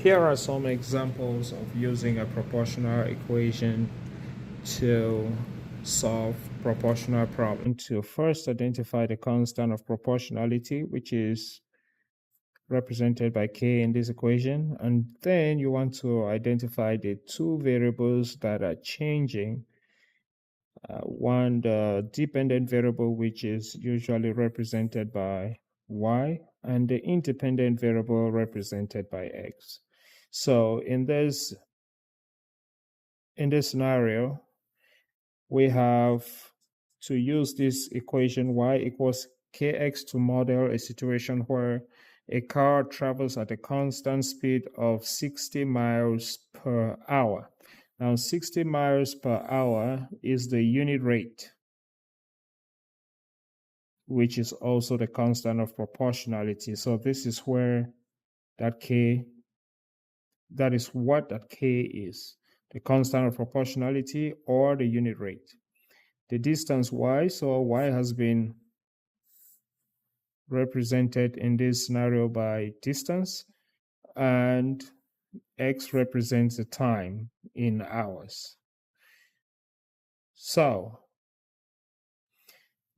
Here are some examples of using a proportional equation to solve proportional problem. To first identify the constant of proportionality, which is represented by k in this equation, and then you want to identify the two variables that are changing. One, the dependent variable, which is usually represented by y, and the independent variable represented by x. So in this scenario, we have to use this equation y equals kx to model a situation where a car travels at a constant speed of 60 miles per hour. Now, 60 miles per hour is the unit rate, which is also the constant of proportionality. So this is where that is what that k is, the constant of proportionality or the unit rate. The distance y, so y has been represented in this scenario by distance, and x represents the time in hours. So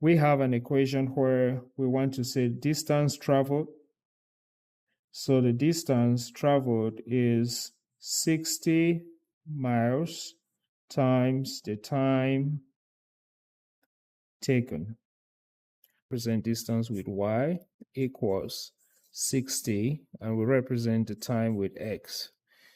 we have an equation where we want to say distance traveled. So the distance traveled is 60 miles times the time taken. Represent distance with y equals 60, and we represent the time with x.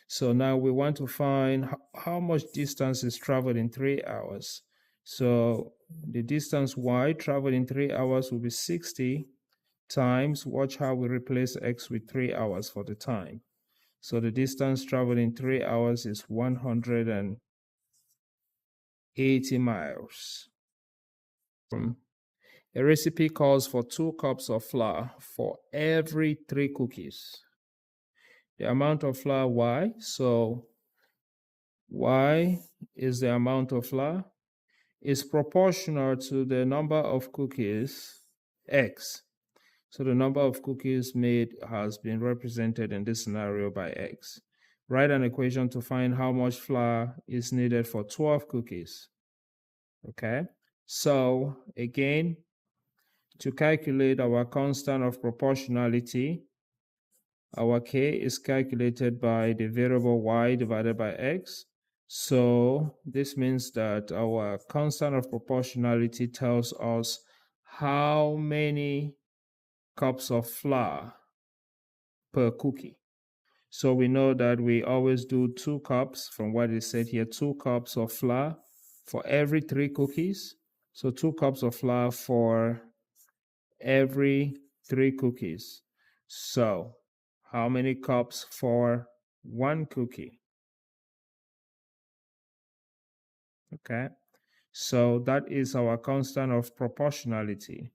So now we want to find how much distance is traveled in 3 hours. So the distance y traveled in 3 hours will be 60 times, watch how we replace x with 3 hours for the time. So the distance traveled in 3 hours is 180 miles. A recipe calls for 2 cups of flour for every 3 cookies. The amount of flour y, so y is the amount of flour, is proportional to the number of cookies x. So the number of cookies made has been represented in this scenario by x. Write an equation to find how much flour is needed for 12 cookies. Okay, so again, to calculate our constant of proportionality, our k is calculated by the variable y divided by x. So this means that our constant of proportionality tells us how many cups of flour per cookie. So we know that we always do 2 cups from what is said here, 2 cups of flour for every 3 cookies. So 2 cups of flour for every 3 cookies. So how many cups for 1 cookie? Okay, so that is our constant of proportionality.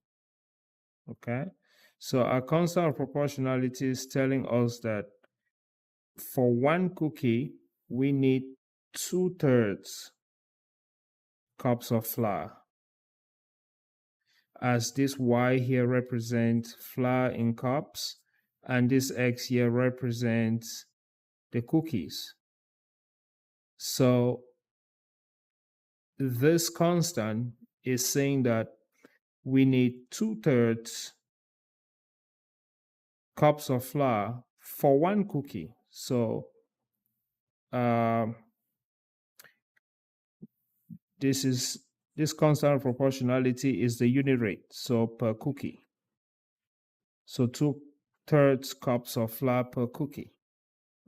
Okay, so our constant of proportionality is telling us that for 1 cookie, we need 2/3 cups of flour, as this y here represents flour in cups, and this x here represents the cookies. So this constant is saying that we need 2/3 cups of flour for 1 cookie. So this constant of proportionality is the unit rate, so per cookie. So 2/3 cups of flour per cookie.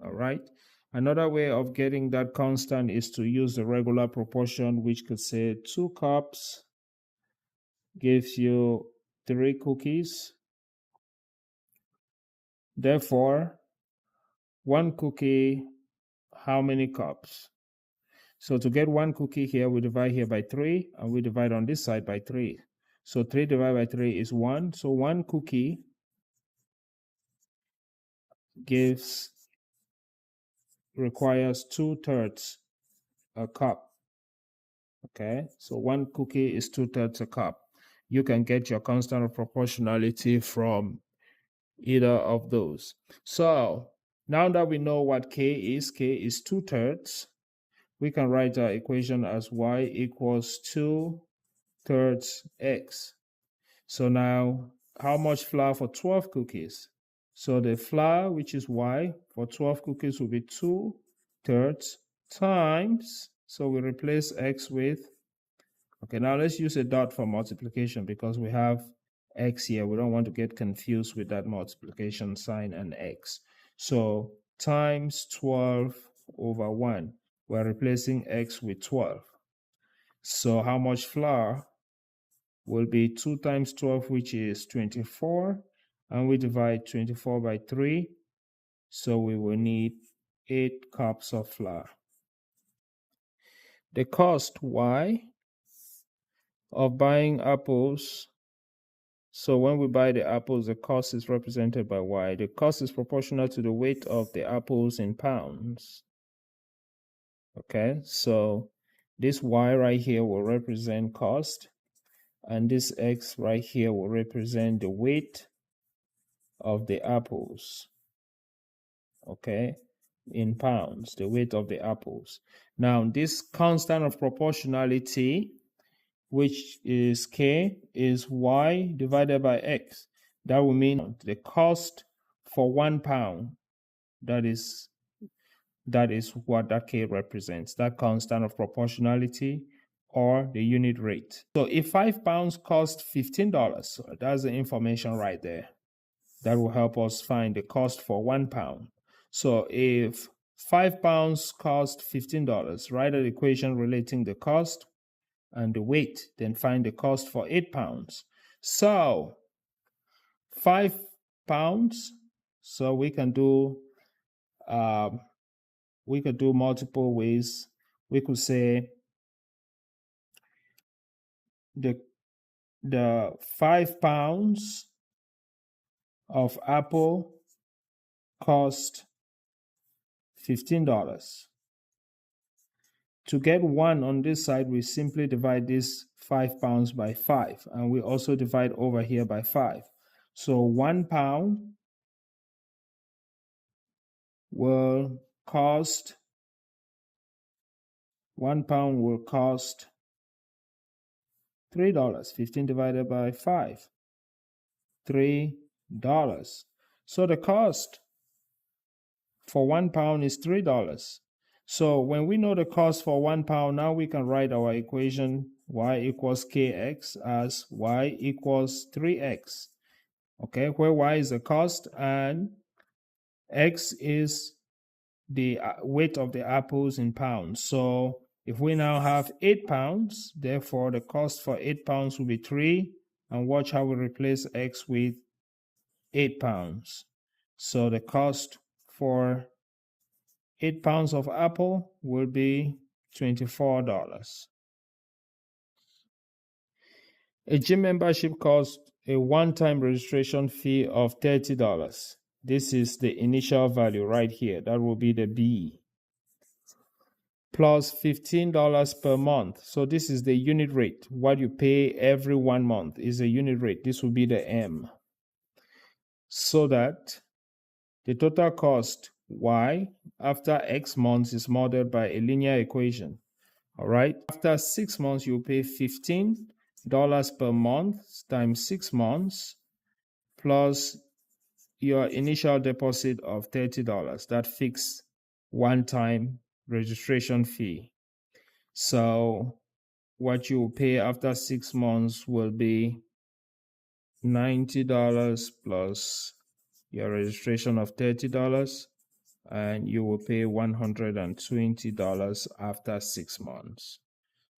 All right. Another way of getting that constant is to use the regular proportion, which could say 2 cups gives you 3 cookies. Therefore, 1 cookie, how many cups? So to get 1 cookie here, we divide here by 3, and we divide on this side by 3. So 3 divided by 3 is 1. So 1 cookie requires 2/3 a cup. Okay, so 1 cookie is 2/3 a cup. You can get your constant of proportionality from either of those. So Now that we know what k is 2/3, we can write our equation as y equals 2/3 x. So now, how much flour for 12 cookies? So the flour, which is y, for 12 cookies will be 2/3 times, so we replace x with, okay, now let's use a dot for multiplication because we have x here. We don't want to get confused with that multiplication sign and x. So times 12/1. We're replacing x with 12. So how much flour will be 2 times 12, which is 24. And we divide 24 by 3. So we will need 8 cups of flour. The cost, y, of buying apples. So when we buy the apples, the cost is represented by y. The cost is proportional to the weight of the apples in pounds. Okay, so this y right here will represent cost, and this x right here will represent the weight of the apples. Okay, in pounds, the weight of the apples. Now, this constant of proportionality, which is k, is y divided by x. That will mean the cost for 1 pound. That is what that k represents, that constant of proportionality or the unit rate. So if 5 pounds cost $15, that's the information right there. That will help us find the cost for 1 pound. So if 5 pounds cost $15, write an equation relating the cost and the weight, then find the cost for 8 pounds. So 5 pounds, so we can do multiple ways. We could say the 5 pounds of apple cost $15. To get 1 on this side, we simply divide this 5 pounds by 5, and we also divide over here by 5. So 1 pound will cost $3. 15 divided by 5, $3. So the cost for 1 pound is $3. So when we know the cost for 1 pound, now we can write our equation y equals kx as y equals 3x. Okay, where y is the cost and x is the weight of the apples in pounds. So if we now have 8 pounds, therefore the cost for 8 pounds will be 3. And watch how we replace x with 8 pounds. So the cost for 8 pounds of apple will be $24. A gym membership costs a one-time registration fee of $30. This is the initial value right here. That will be the B. Plus $15 per month. So this is the unit rate. What you pay every 1 month is a unit rate. This will be the M. So that the total cost y after x months is modeled by a linear equation. All right. After 6 months, you pay $15 per month times 6 months plus your initial deposit of $30, that fixed one-time registration fee. So what you will pay after 6 months will be $90 plus your registration of $30, and you will pay $120 after 6 months.